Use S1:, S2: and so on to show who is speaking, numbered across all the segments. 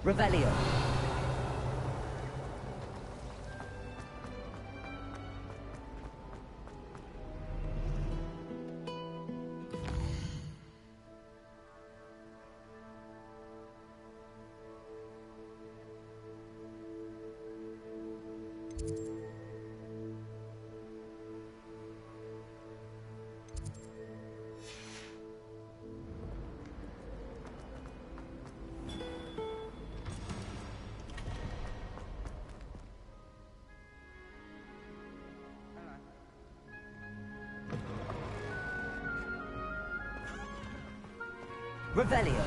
S1: Revelio. Revelio.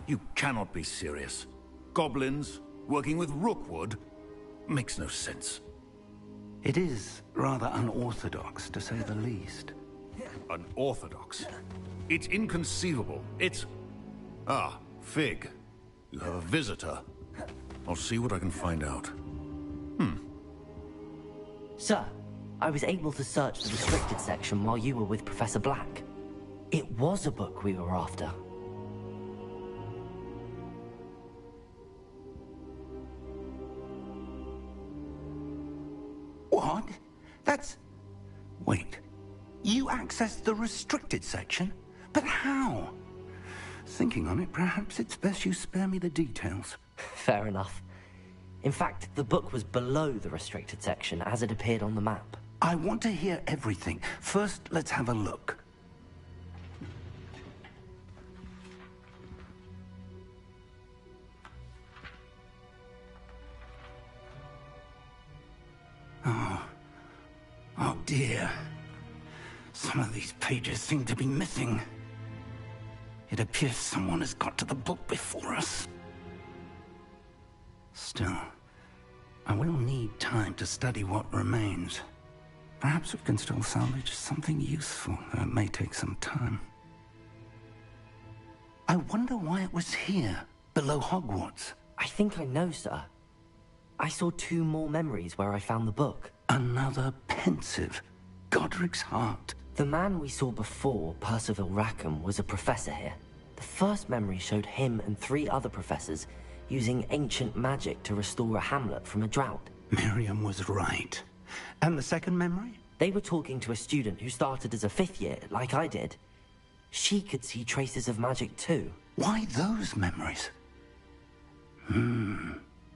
S2: You cannot be serious. Goblins working with Rookwood makes no sense.
S3: It is rather unorthodox, to say the least.
S2: Unorthodox? It's inconceivable. It's... Ah, Fig. You have a visitor. I'll see what I can find out.
S1: Sir, I was able to search the restricted section while you were with Professor Black. It was a book we were after.
S3: What? That's... Wait. You accessed the restricted section? But how? Thinking on it, perhaps it's best you spare me the details.
S1: Fair enough. In fact, the book was below the restricted section as it appeared on the map.
S3: I want to hear everything. First, let's have a look. Oh dear. Some of these pages seem to be missing. It appears someone has got to the book before us. Still, I will need time to study what remains. Perhaps we can still salvage something useful, though it may take some time. I wonder why it was here, below Hogwarts.
S1: I think I know, sir. I saw 2 more memories where I found the book.
S3: Another pensive. Godric's heart.
S1: The man we saw before, Percival Rackham, was a professor here. The first memory showed him and 3 other professors using ancient magic to restore a hamlet from a drought.
S3: Miriam was right. And the second memory?
S1: They were talking to a student who started as a 5th year, like I did. She could see traces of magic too.
S3: Why those memories?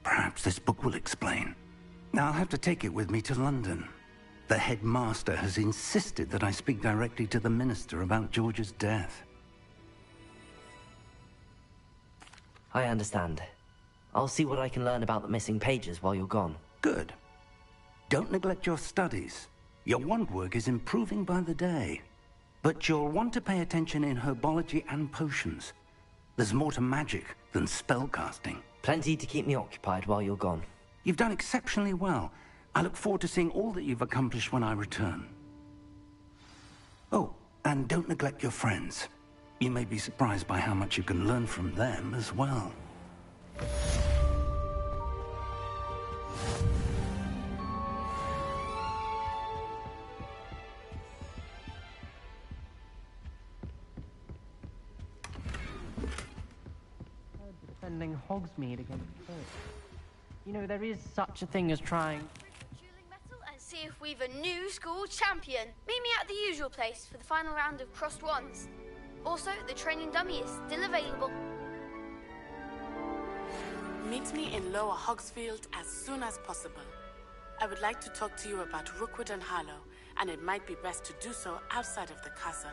S3: Perhaps this book will explain. Now I'll have to take it with me to London. The headmaster has insisted that I speak directly to the minister about George's death.
S1: I understand. I'll see what I can learn about the missing pages while you're gone.
S3: Good. Don't neglect your studies. Your wand work is improving by the day. But you'll want to pay attention in herbology and potions. There's more to magic than spellcasting.
S1: Plenty to keep me occupied while you're gone.
S3: You've done exceptionally well. I look forward to seeing all that you've accomplished when I return. Oh, and don't neglect your friends. You may be surprised by how much you can learn from them as well.
S4: defending Hogsmeade against Hook. You know, there is such a thing as trying...
S5: Dueling metal and see if we've a new school champion. Meet me at the usual place for the final round of crossed wands. Also, the training dummy is still available.
S6: Meet me in Lower Hogsfield as soon as possible. I would like to talk to you about Rookwood and Harlow, and it might be best to do so outside of the castle.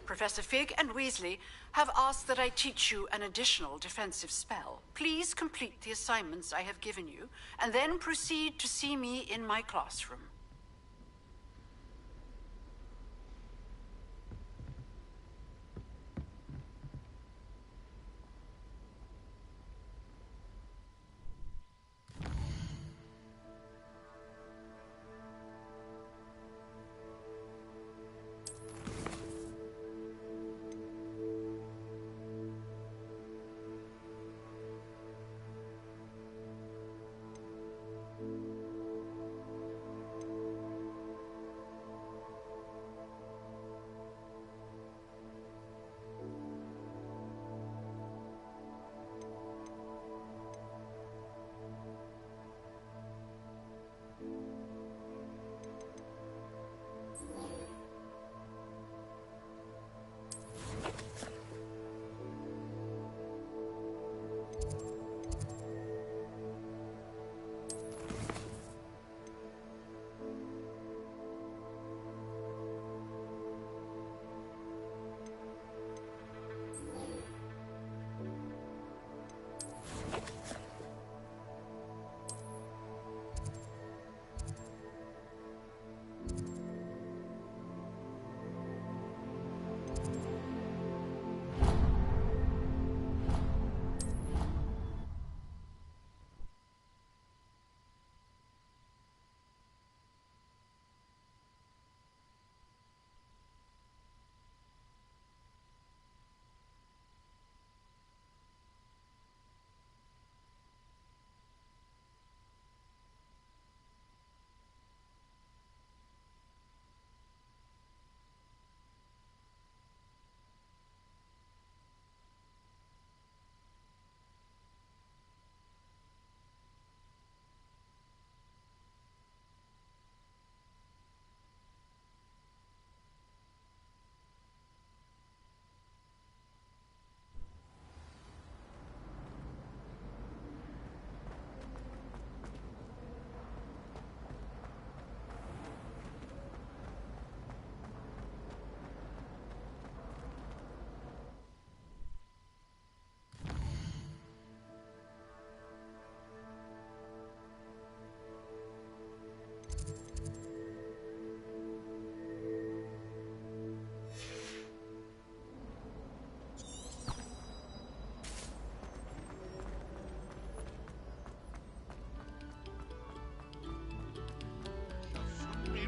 S7: Professor Fig and Weasley have asked that I teach you an additional defensive spell. Please complete the assignments I have given you, and then proceed to see me in my classroom.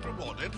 S2: Rewarded.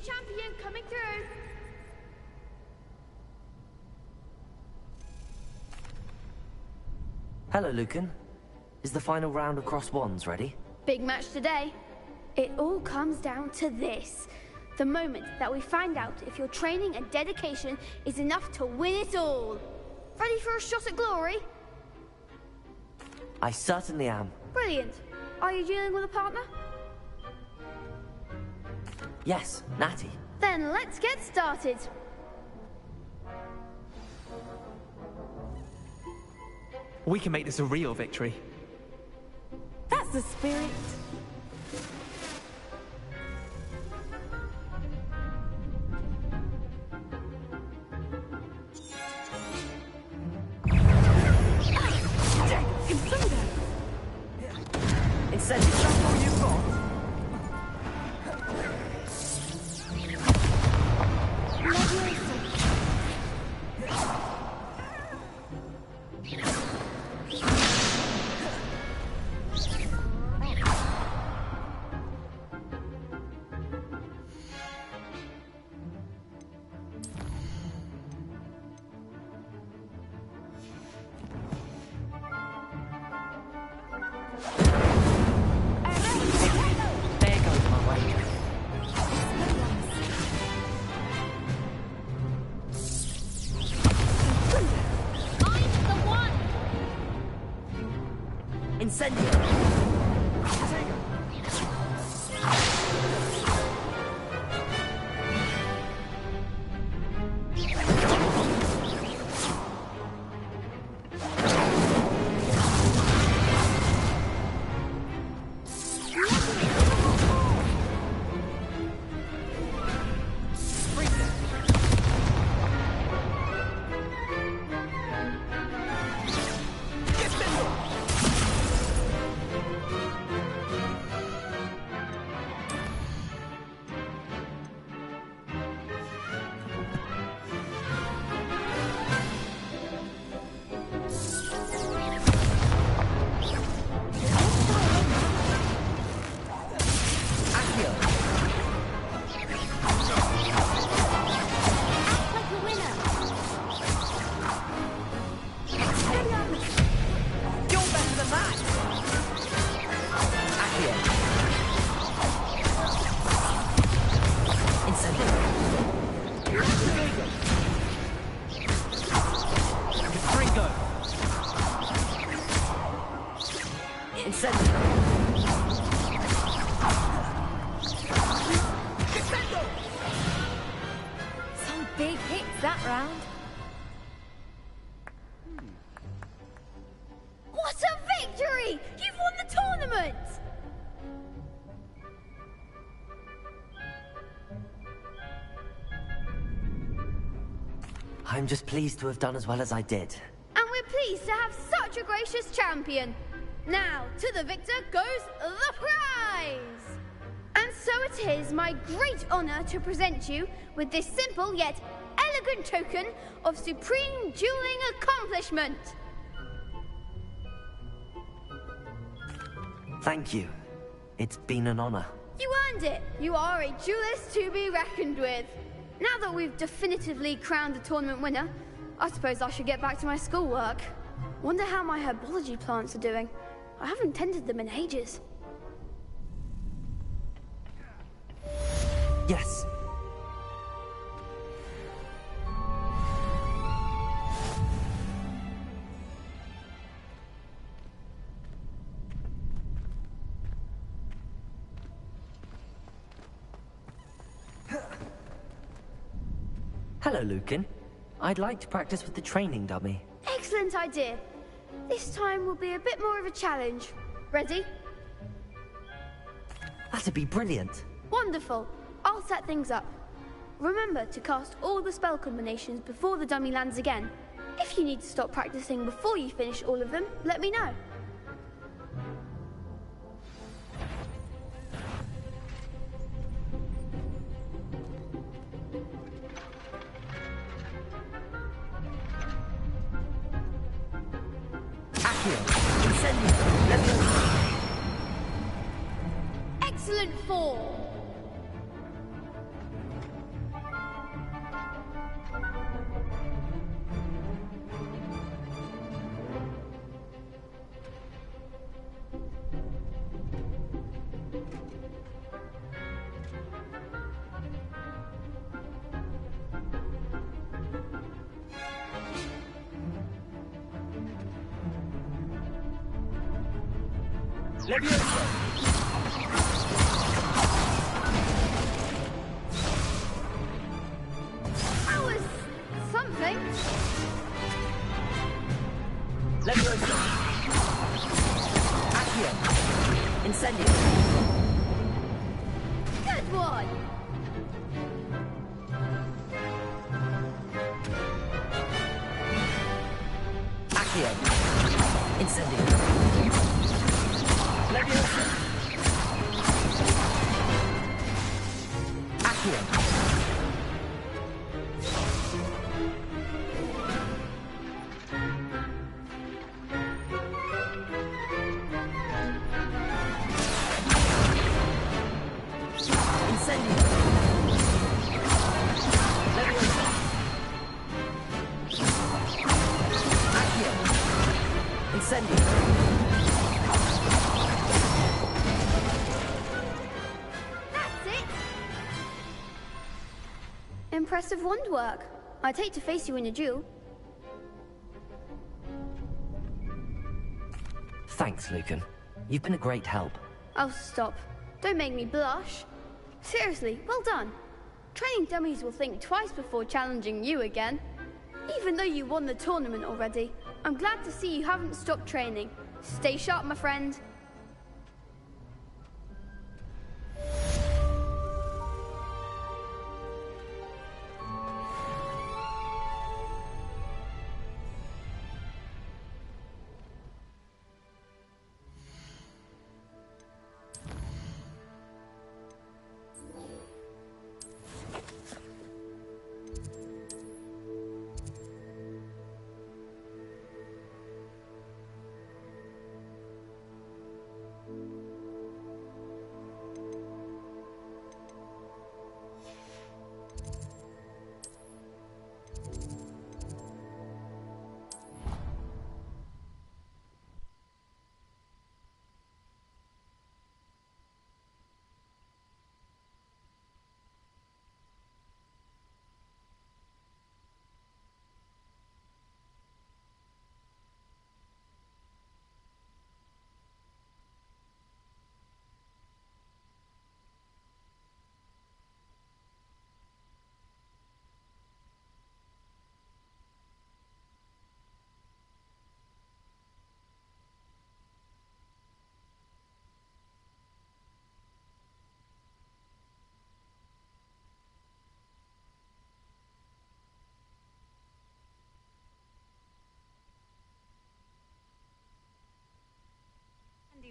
S5: Future champion coming through.
S1: Hello, Lucan. Is the final round of Cross Wands ready?
S5: Big match today. It all comes down to this. The moment that we find out if your training and dedication is enough to win it all. Ready for a shot at glory?
S1: I certainly am.
S5: Brilliant. Are you dealing with a partner?
S1: Yes, Natty.
S5: Then let's get started.
S8: We can make this a real victory.
S6: That's the spirit.
S1: Incendiary.
S8: That's all you've got?
S1: There goes my wager.
S5: I'm the one!
S1: Incendiary.
S5: Some big hits that round. What a victory! You've won the tournament!
S1: I'm just pleased to have done as well as I did.
S5: And we're pleased to have such a gracious champion. Now, to the victor goes the prize! And so it is my great honor to present you with this simple yet elegant token of supreme dueling accomplishment.
S1: Thank you. It's been an honor.
S5: You earned it. You are a duelist to be reckoned with. Now that we've definitively crowned the tournament winner, I suppose I should get back to my schoolwork. Wonder how my herbology plants are doing. I haven't tended them in ages.
S1: Yes. Hello, Lucan. I'd like to practice with the training dummy.
S5: Excellent idea. This time will be a bit more of a challenge. Ready?
S1: That'd be brilliant.
S5: Wonderful. I'll set things up. Remember to cast all the spell combinations before the dummy lands again. If you need to stop practicing before you finish all of them, let me know. Excellent form. That was something.
S1: Leviosa! Accio! Incendio!
S5: Good one.
S1: Accio! Incendio! Leviosa! Accio!
S5: That's it. Impressive wand work. I'd hate to face you in a duel.
S1: Thanks, Lucan. You've been a great help.
S5: Oh, stop. Don't make me blush. Seriously, well done. Training dummies will think twice before challenging you again. Even though you won the tournament already, I'm glad to see you haven't stopped training. Stay sharp, my friend.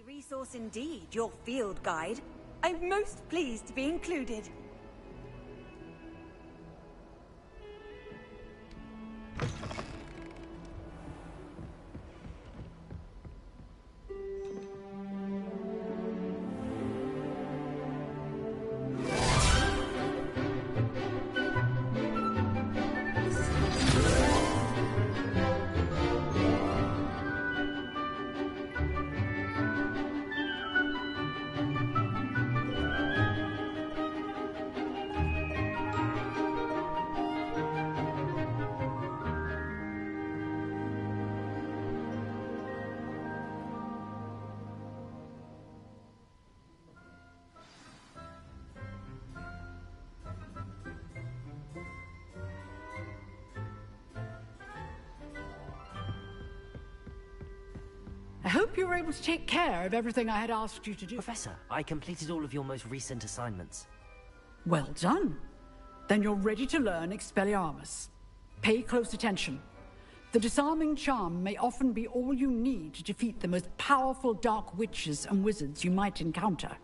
S9: Resource indeed, your field guide. I'm most pleased to be included.
S10: I hope you were able to take care of everything I had asked you to do.
S1: Professor, I completed all of your most recent assignments.
S10: Well done. Then you're ready to learn Expelliarmus. Pay close attention. The disarming charm may often be all you need to defeat the most powerful dark witches and wizards you might encounter.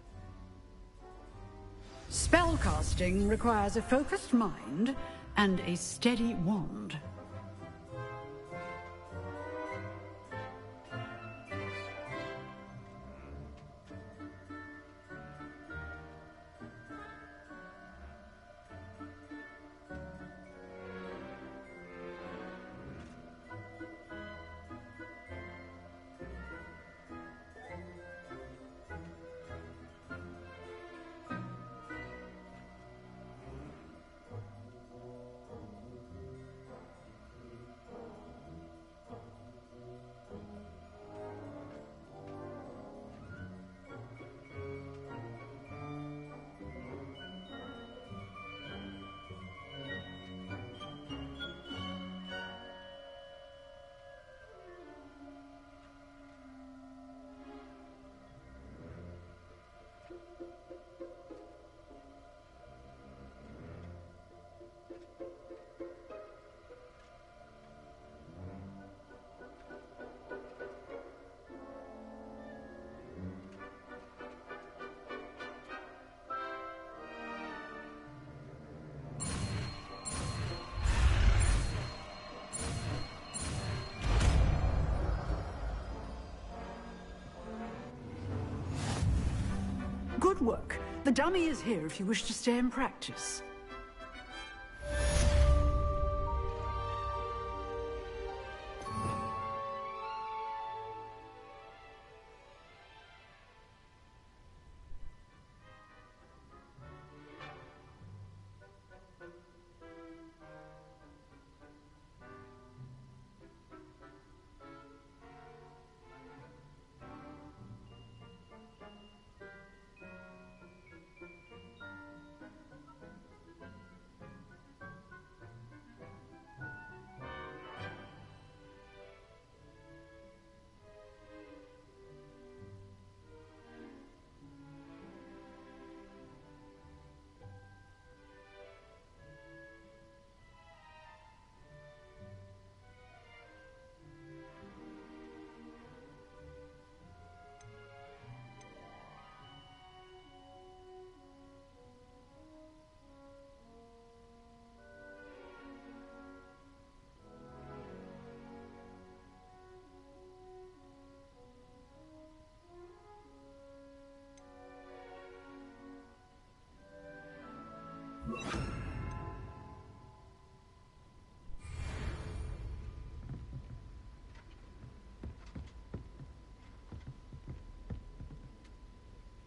S10: Spellcasting requires a focused mind and a steady wand. Good work. The dummy is here if you wish to stay and practice.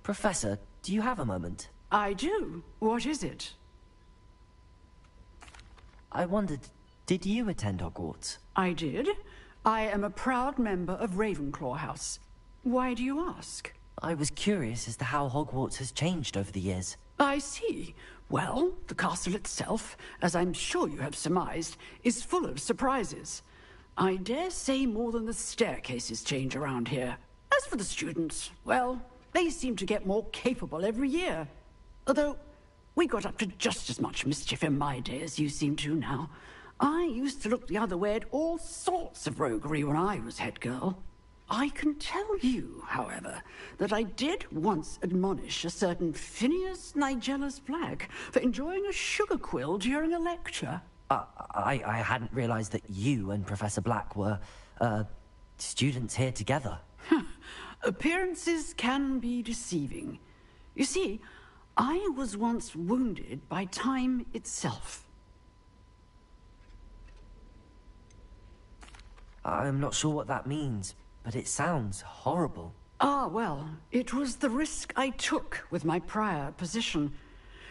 S1: Professor, do you have a moment?
S10: I do. What is it?
S1: I wondered, did you attend Hogwarts?
S10: I did. I am a proud member of Ravenclaw House. Why do you ask?
S1: I was curious as to how Hogwarts has changed over the years.
S10: I see. Well, the castle itself, as I'm sure you have surmised, is full of surprises. I dare say more than the staircases change around here. As for the students, well, they seem to get more capable every year. Although, we got up to just as much mischief in my day as you seem to now. I used to look the other way at all sorts of roguery when I was head girl. I can tell you, however, that I did once admonish a certain Phineas Nigellus Black for enjoying a sugar quill during a lecture.
S1: I hadn't realized that you and Professor Black were, students here together.
S10: Appearances can be deceiving. You see, I was once wounded by time itself.
S1: I'm not sure what that means, but it sounds horrible.
S10: Ah, well, it was the risk I took with my prior position.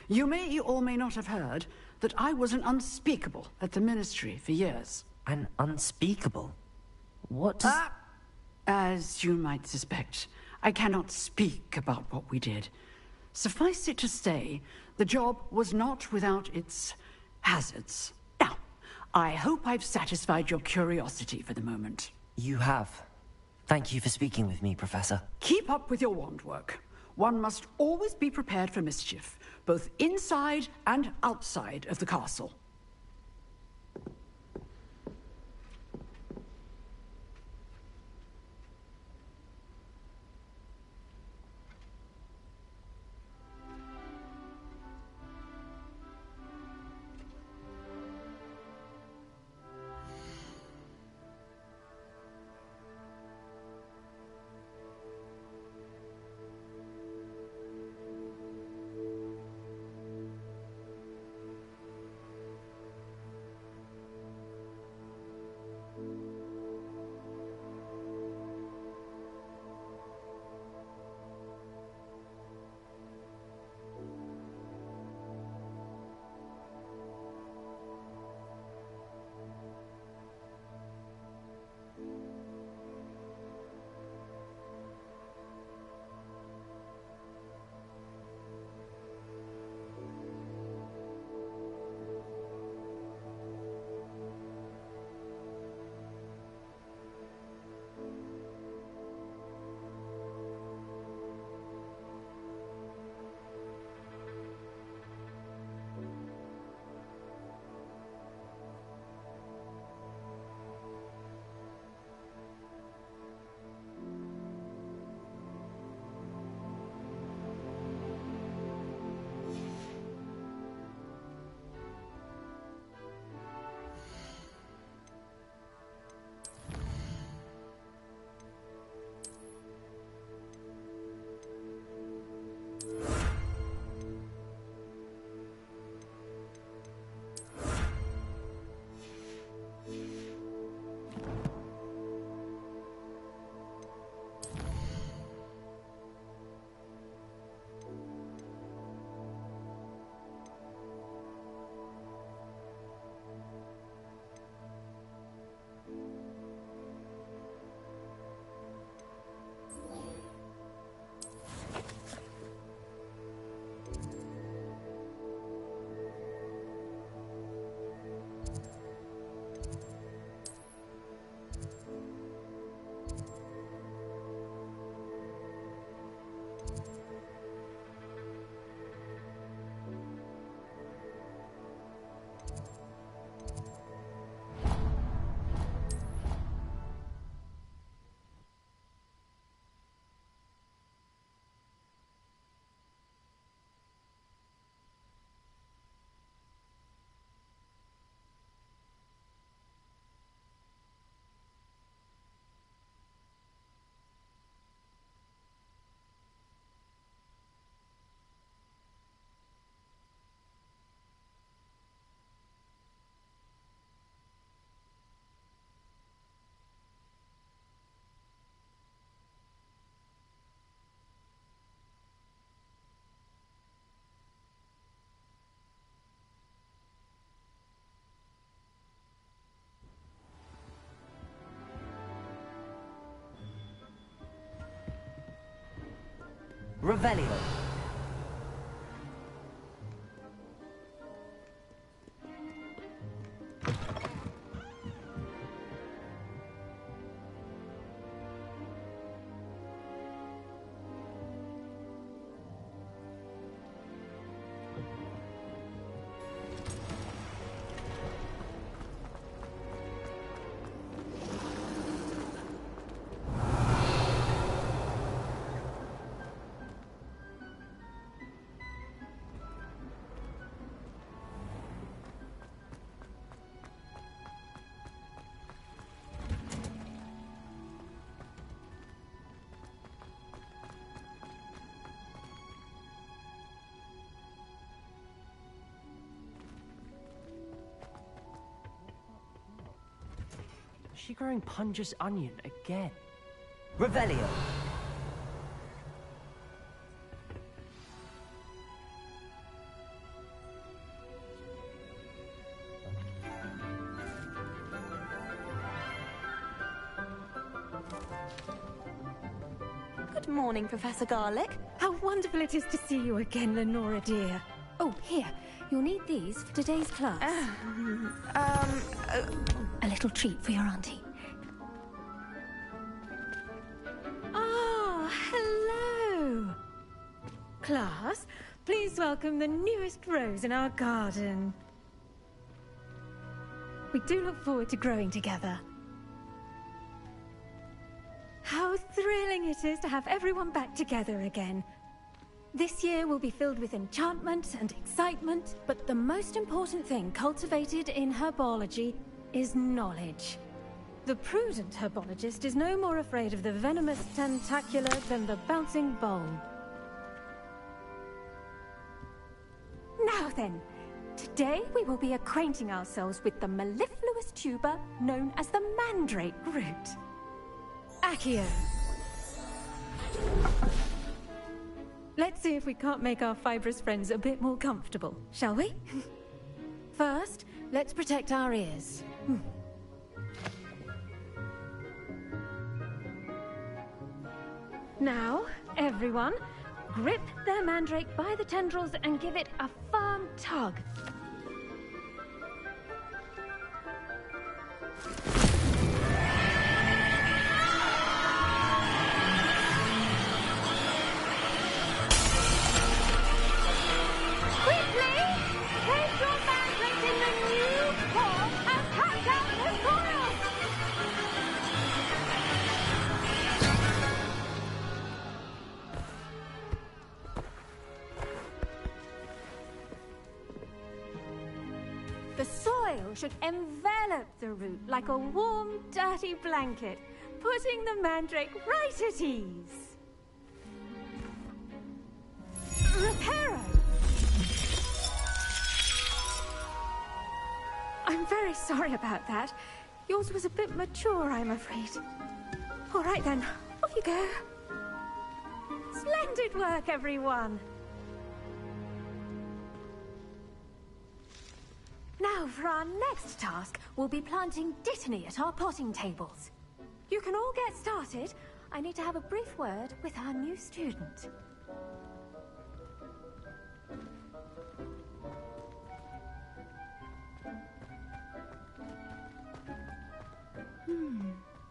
S10: You may or may not have heard that I was an unspeakable at the Ministry for years.
S1: An unspeakable? What does...
S10: As you might suspect, I cannot speak about what we did. Suffice it to say, the job was not without its hazards. Now, I hope I've satisfied your curiosity for the moment.
S1: You have. Thank you for speaking with me, Professor.
S10: Keep up with your wand work. One must always be prepared for mischief, both inside and outside of the castle.
S1: Revelio.
S4: Is she growing Punja's onion again?
S1: Revelio.
S11: Good morning, Professor Garlick. How wonderful it is to see you again, Lenora dear. Oh, here. You'll need these for today's class. A little treat for your auntie.
S12: Ah, hello. Class, please welcome the newest rose in our garden. We do look forward to growing together. How thrilling it is to have everyone back together again. This year will be filled with enchantment and excitement, but the most important thing cultivated in herbology is knowledge. The prudent herbologist is no more afraid of the venomous tentacula than the bouncing bulb. Now then, today we will be acquainting ourselves with the mellifluous tuber known as the mandrake root. Accio. Let's see if we can't make our fibrous friends a bit more comfortable, shall we? First, let's protect our ears. Now, everyone, grip their mandrake by the tendrils and give it a firm tug. The soil should envelop the root like a warm, dirty blanket, putting the mandrake right at ease. Reparo! I'm very sorry about that. Yours was a bit mature, I'm afraid. All right then, off you go. Splendid work, everyone! Now, for our next task, we'll be planting Dittany at our potting tables. You can all get started. I need to have a brief word with our new student.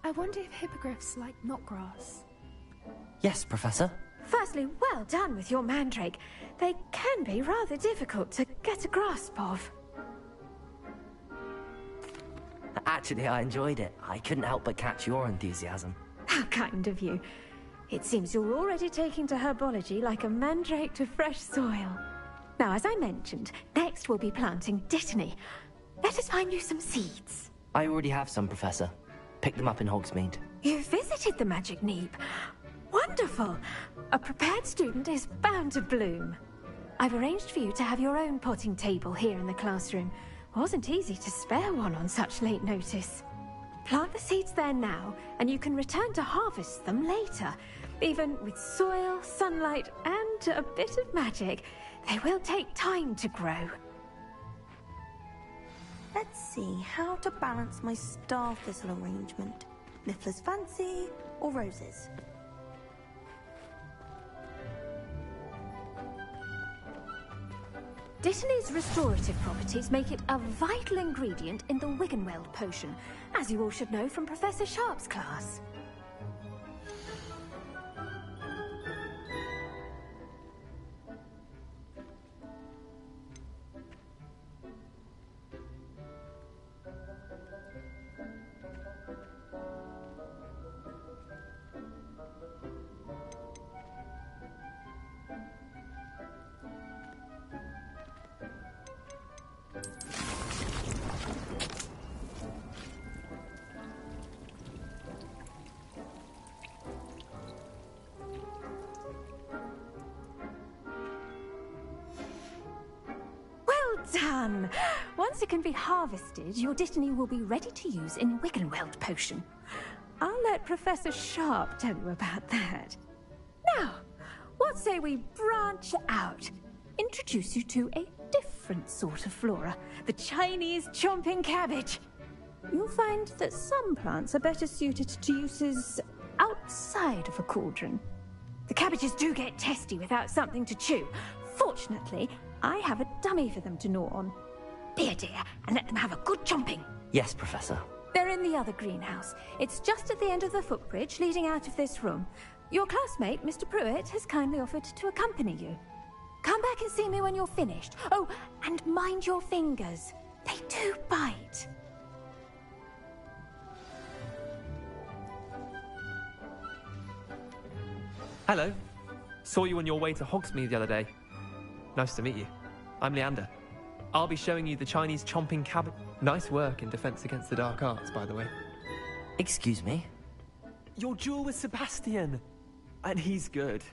S13: I wonder if hippogriffs like knotgrass.
S1: Yes, Professor.
S12: Firstly, well done with your mandrake. They can be rather difficult to get a grasp of.
S1: Actually, I enjoyed it. I couldn't help but catch your enthusiasm.
S12: How kind of you. It seems you're already taking to herbology like a mandrake to fresh soil. Now, as I mentioned, next we'll be planting Dittany. Let us find you some seeds.
S1: I already have some, Professor. Picked them up in Hogsmeade.
S12: You visited the Magic Neep. Wonderful! A prepared student is bound to bloom. I've arranged for you to have your own potting table here in the classroom. Wasn't easy to spare one on such late notice. Plant the seeds there now, and you can return to harvest them later. Even with soil, sunlight, and a bit of magic, they will take time to grow.
S11: Let's see how to balance my star thistle arrangement. Niffler's fancy or roses?
S12: Dittany's restorative properties make it a vital ingredient in the Wiggenweld potion, as you all should know from Professor Sharp's class. Done! Once it can be harvested, your Dittany will be ready to use in Wiggenweld potion. I'll let Professor Sharp tell you about that. Now, what say we branch out? Introduce you to a different sort of flora, the Chinese chomping cabbage. You'll find that some plants are better suited to uses outside of a cauldron. The cabbages do get testy without something to chew. Fortunately, I have a dummy for them to gnaw on. Be a dear and let them have a good chomping.
S1: Yes, Professor.
S12: They're in the other greenhouse. It's just at the end of the footbridge leading out of this room. Your classmate, Mr. Pruitt, has kindly offered to accompany you. Come back and see me when you're finished. Oh, and mind your fingers. They do bite.
S8: Hello. Saw you on your way to Hogsmeade the other day. Nice to meet you. I'm Leander. I'll be showing you the Chinese chomping cabbage. Nice work in Defense Against the Dark Arts, by the way.
S1: Excuse me?
S8: Your duel with Sebastian! And he's good.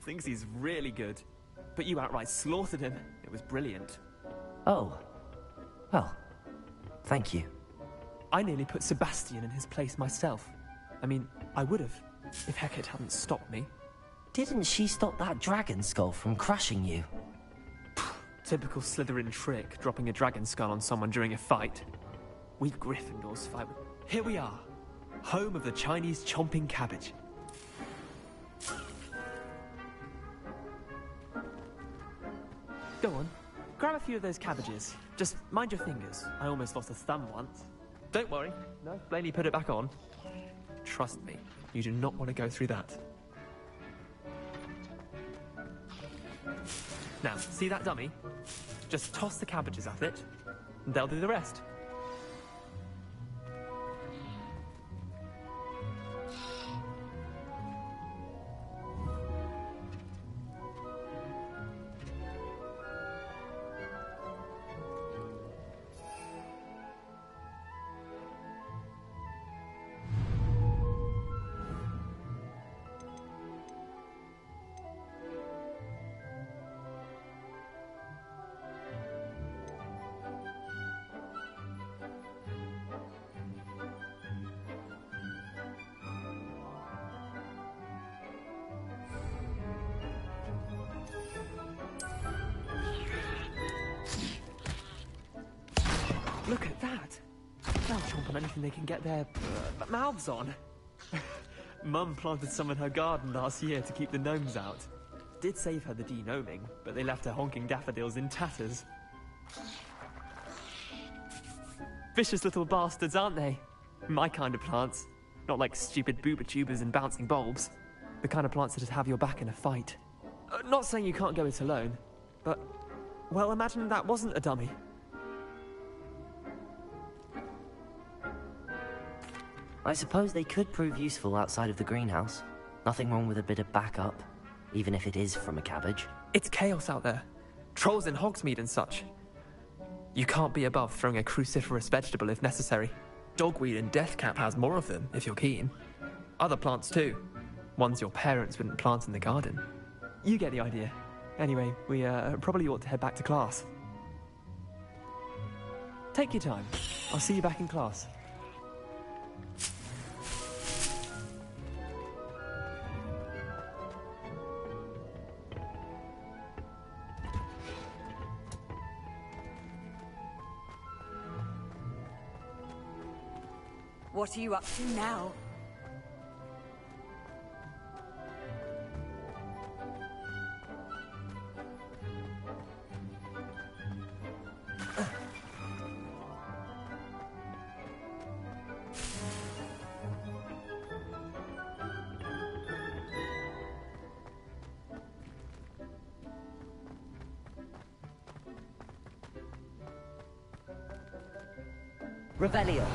S8: Thinks he's really good. But you outright slaughtered him. It was brilliant.
S1: Oh. Well, thank you.
S8: I nearly put Sebastian in his place myself. I mean, I would have, if Hecate hadn't stopped me.
S1: Didn't she stop that dragon skull from crushing you?
S8: Typical Slytherin trick, dropping a dragon skull on someone during a fight. We Gryffindors fight with... Here we are, home of the Chinese chomping cabbage. Go on, grab a few of those cabbages. Just mind your fingers. I almost lost a thumb once. Don't worry, no, Blaney put it back on. Trust me, you do not want to go through that. Now, see that dummy? Just toss the cabbages at it, and they'll do the rest. Look at that! They'll chomp on anything they can get their mouths on. Mum planted some in her garden last year to keep the gnomes out. Did save her the de-gnoming, but they left her honking daffodils in tatters. Vicious little bastards, aren't they? My kind of plants. Not like stupid booba-tubers and bouncing bulbs. The kind of plants that have your back in a fight. Not saying you can't go it alone, but... well, imagine that wasn't a dummy.
S1: I suppose they could prove useful outside of the greenhouse. Nothing wrong with a bit of backup, even if it is from a cabbage.
S8: It's chaos out there. Trolls in Hogsmeade and such. You can't be above throwing a cruciferous vegetable if necessary. Dogweed and deathcap has more of them, if you're keen. Other plants too. Ones your parents wouldn't plant in the garden. You get the idea. Anyway, we probably ought to head back to class. Take your time. I'll see you back in class.
S9: What are you up to now?
S1: Revelio.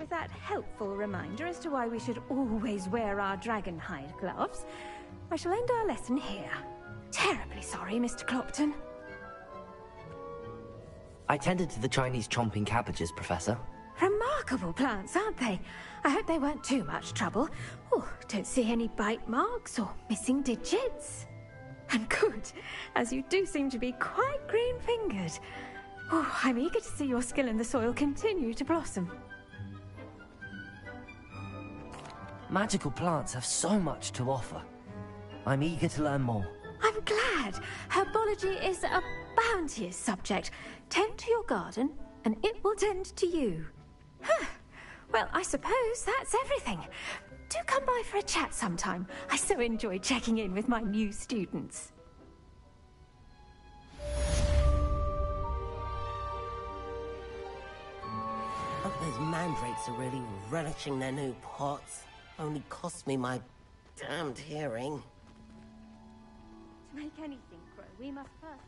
S12: That helpful reminder as to why we should always wear our dragon hide gloves, I shall end our lesson here. Terribly sorry, Mr. Clopton.
S1: I tended to the Chinese chomping cabbages, Professor.
S12: Remarkable plants, aren't they? I hope they weren't too much trouble. Oh, don't see any bite marks or missing digits. And good, as you do seem to be quite green-fingered. Oh, I'm eager to see your skill in the soil continue to blossom.
S1: Magical plants have so much to offer. I'm eager to learn more.
S12: I'm glad. Herbology is a bounteous subject. Tend to your garden, and it will tend to you. Huh. Well, I suppose that's everything. Do come by for a chat sometime. I so enjoy checking in with my new students.
S14: Hope those mandrakes are really relishing their new pots. Only cost me my damned hearing.
S12: To make anything grow, we must first...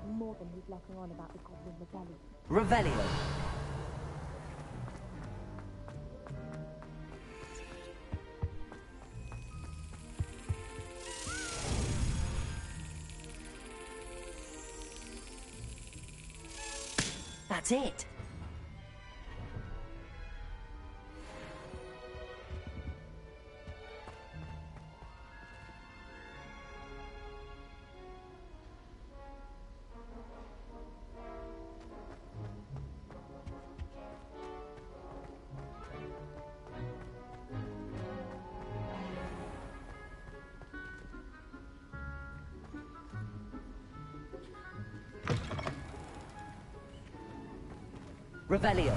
S11: More than he's letting on about the Goblin Rebellion.
S1: Revelio. That's it. Revelio.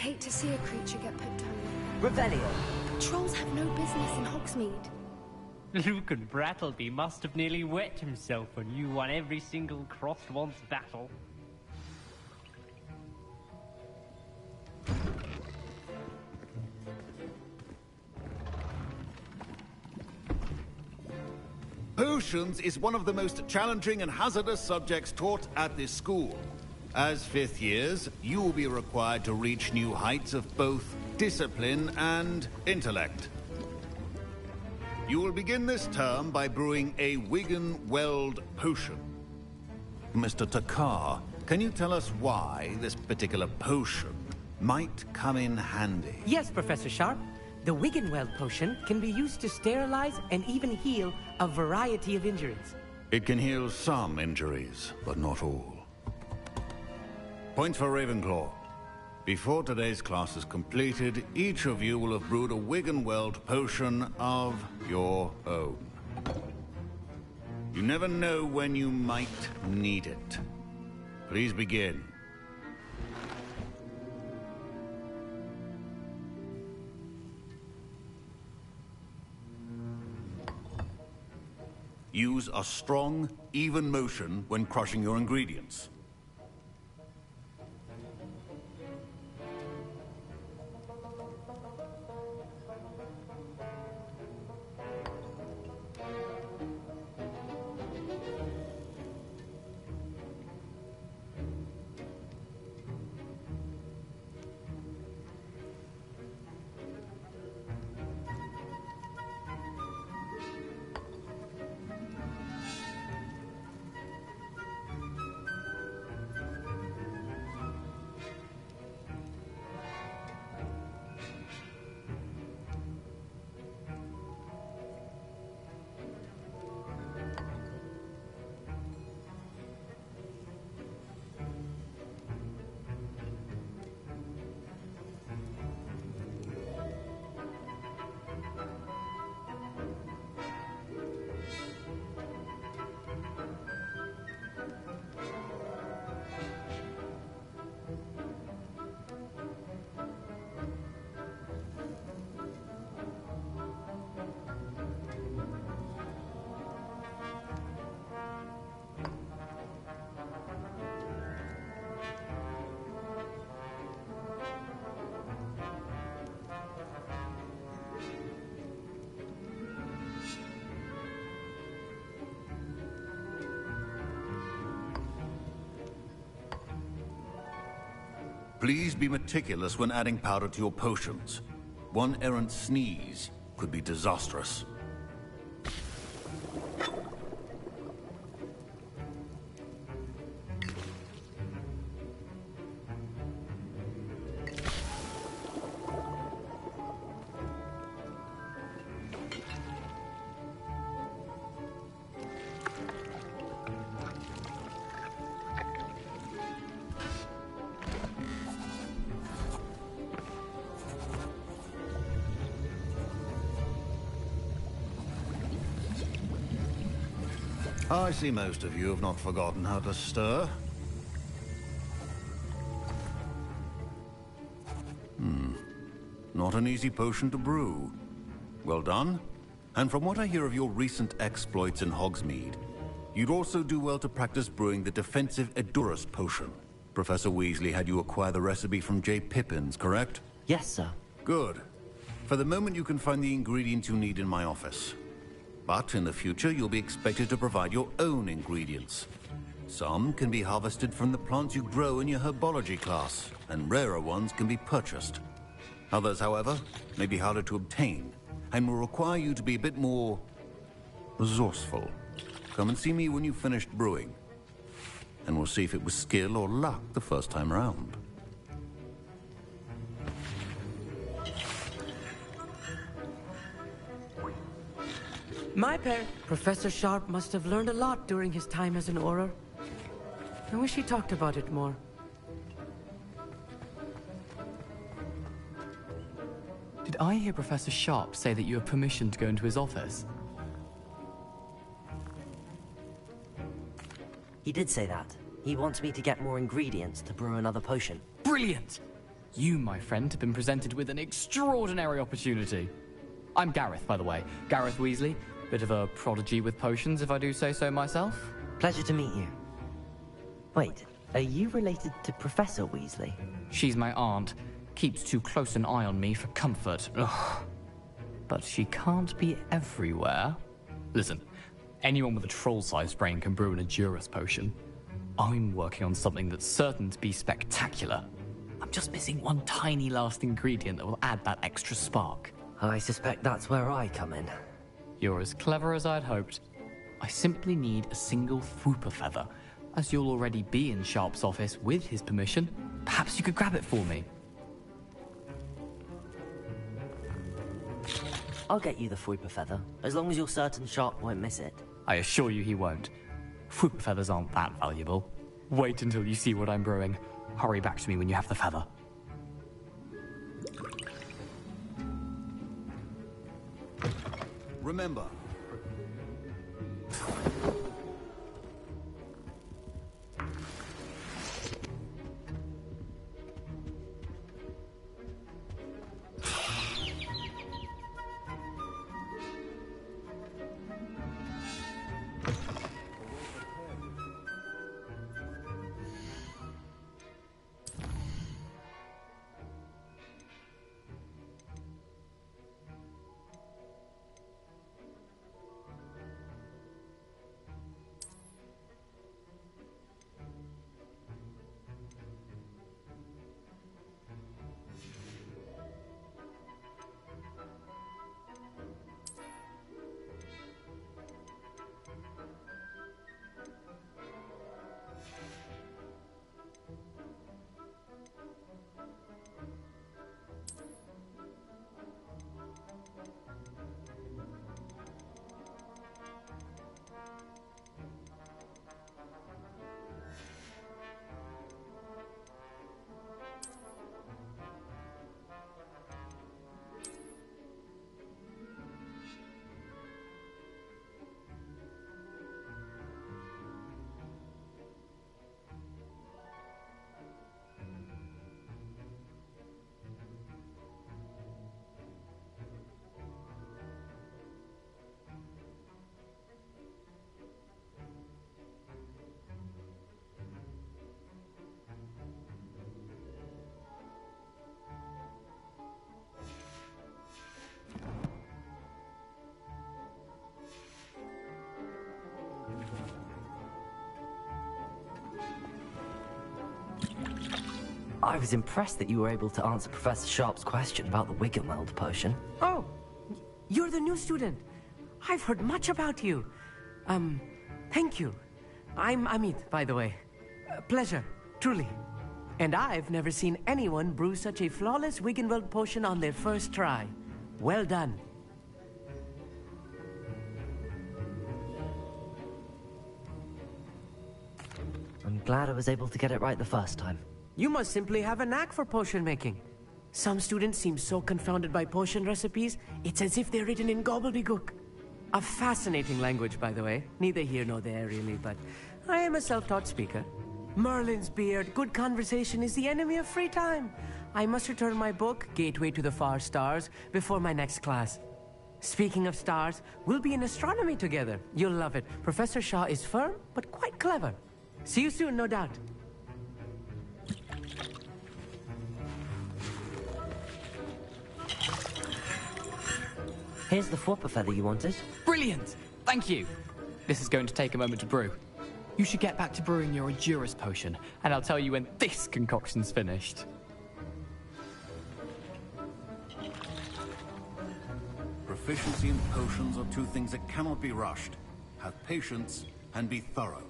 S13: hate to see a creature get put down.
S1: Revelio.
S13: Trolls have no business in Hogsmeade.
S4: Lucan Brattleby must have nearly wet himself when you won every single Crossed Wands battle.
S2: Potions is one of the most challenging and hazardous subjects taught at this school. As 5th years, you will be required to reach new heights of both discipline and intellect. You will begin this term by brewing a Wiggenweld potion. Mr. Takar, can you tell us why this particular potion might come in handy?
S15: Yes, Professor Sharp. The Wiggenweld potion can be used to sterilize and even heal a variety of injuries.
S2: It can heal some injuries, but not all. Point for Ravenclaw. Before today's class is completed, each of you will have brewed a Wiggenweld potion of your own. You never know when you might need it. Please begin. Use a strong, even motion when crushing your ingredients. Please be meticulous when adding powder to your potions. One errant sneeze could be disastrous. I see most of you have not forgotten how to stir. Not an easy potion to brew. Well done. And from what I hear of your recent exploits in Hogsmeade, you'd also do well to practice brewing the defensive Edurus potion. Professor Weasley had you acquire the recipe from J. Pippins, correct?
S1: Yes, sir.
S2: Good. For the moment, you can find the ingredients you need in my office. But in the future, you'll be expected to provide your own ingredients. Some can be harvested from the plants you grow in your herbology class, and rarer ones can be purchased. Others, however, may be harder to obtain, and will require you to be a bit more resourceful. Come and see me when you've finished brewing, and we'll see if it was skill or luck the first time round.
S15: My parent, Professor Sharp, must have learned a lot during his time as an Auror. I wish he talked about it more.
S16: Did I hear Professor Sharp say that you have permission to go into his office?
S1: He did say that. He wants me to get more ingredients to brew another potion.
S16: Brilliant! You, my friend, have been presented with an extraordinary opportunity. I'm Gareth, by the way. Gareth Weasley. Bit of a prodigy with potions, if I do say so myself.
S1: Pleasure to meet you. Wait, are you related to Professor Weasley?
S16: She's my aunt. Keeps too close an eye on me for comfort. Ugh. But she can't be everywhere. Listen, anyone with a troll-sized brain can brew an Edurus potion. I'm working on something that's certain to be spectacular. I'm just missing one tiny last ingredient that will add that extra spark.
S1: I suspect that's where I come in.
S16: You're as clever as I'd hoped. I simply need a single Fwooper feather. As you'll already be in Sharp's office with his permission, perhaps you could grab it for me.
S1: I'll get you the Fwooper feather, as long as you're certain Sharp won't miss it.
S16: I assure you he won't. Fwooper feathers aren't that valuable. Wait until you see what I'm brewing. Hurry back to me when you have the feather.
S2: Remember,
S1: I was impressed that you were able to answer Professor Sharp's question about the Wiggenweld potion.
S15: Oh, you're the new student. I've heard much about you. Thank you. I'm Amit, by the way. Pleasure, truly. And I've never seen anyone brew such a flawless Wiggenweld potion on their first try. Well done.
S1: I'm glad I was able to get it right the first time.
S15: You must simply have a knack for potion making. Some students seem so confounded by potion recipes, it's as if they're written in gobbledygook. A fascinating language, by the way. Neither here nor there, really, but I am a self-taught speaker. Merlin's beard, good conversation is the enemy of free time. I must return my book, Gateway to the Far Stars, before my next class. Speaking of stars, we'll be in astronomy together. You'll love it. Professor Shaw is firm, but quite clever. See you soon, no doubt.
S1: Here's the Fwooper feather you wanted.
S16: Brilliant! Thank you! This is going to take a moment to brew. You should get back to brewing your Edurus potion, and I'll tell you when this concoction's finished.
S2: proficiency in potions are two things that cannot be rushed. Have patience and be thorough.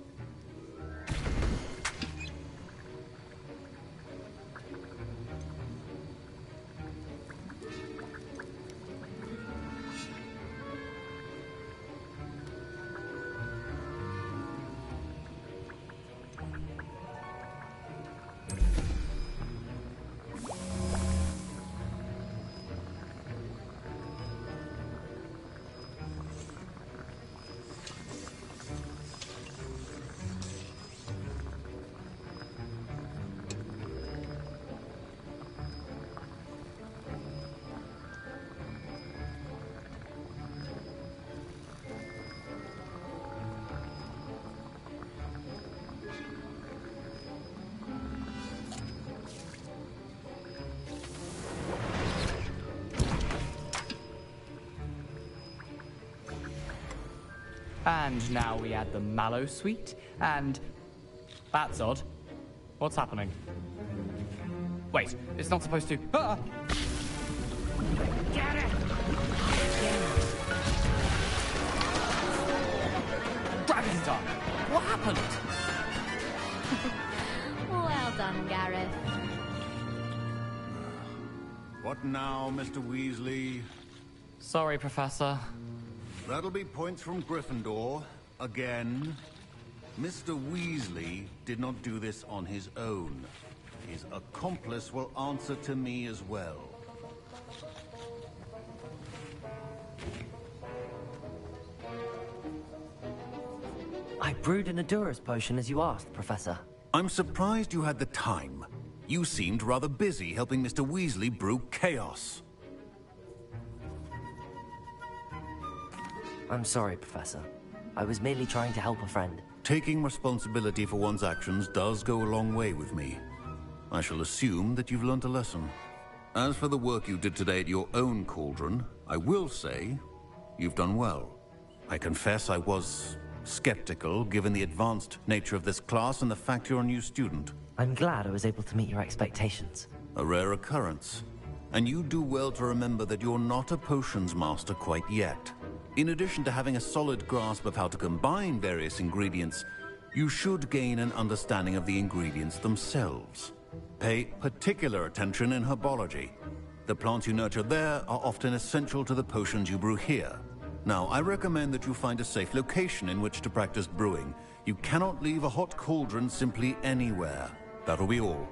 S16: And now we add the mallow sweet, and... That's odd. What's happening? Wait, it's not supposed to... Ah!
S15: Get it!
S16: Dragonstar! What happened?
S17: Well done, Gareth.
S2: What now, Mr. Weasley?
S16: Sorry, Professor.
S2: That'll be points from Gryffindor. Again. Mr. Weasley did not do this on his own. His accomplice will answer to me as well.
S1: I brewed an Adurus potion as you asked, Professor.
S2: I'm surprised you had the time. You seemed rather busy helping Mr. Weasley brew chaos.
S1: I'm sorry, Professor. I was merely trying to help a friend.
S2: Taking responsibility for one's actions does go a long way with me. I shall assume that you've learnt a lesson. As for the work you did today at your own cauldron, I will say you've done well. I confess I was skeptical, given the advanced nature of this class and the fact you're a new student.
S1: I'm glad I was able to meet your expectations.
S2: A rare occurrence. And you do well to remember that you're not a potions master quite yet. In addition to having a solid grasp of how to combine various ingredients, you should gain an understanding of the ingredients themselves. Pay particular attention in herbology. The plants you nurture there are often essential to the potions you brew here. Now, I recommend that you find a safe location in which to practice brewing. You cannot leave a hot cauldron simply anywhere. That'll be all.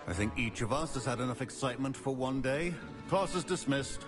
S2: I think each of us has had enough excitement for one day. Class is dismissed.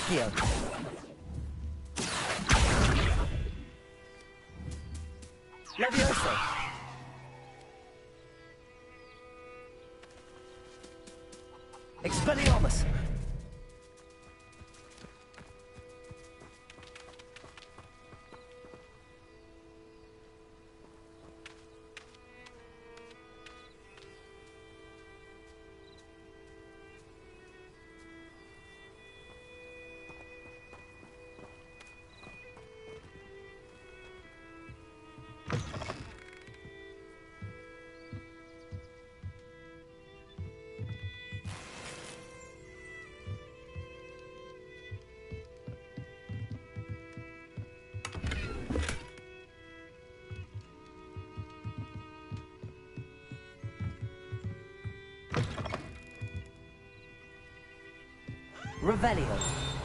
S14: Accio. Levioso. Expelliarmus.
S1: Revelio.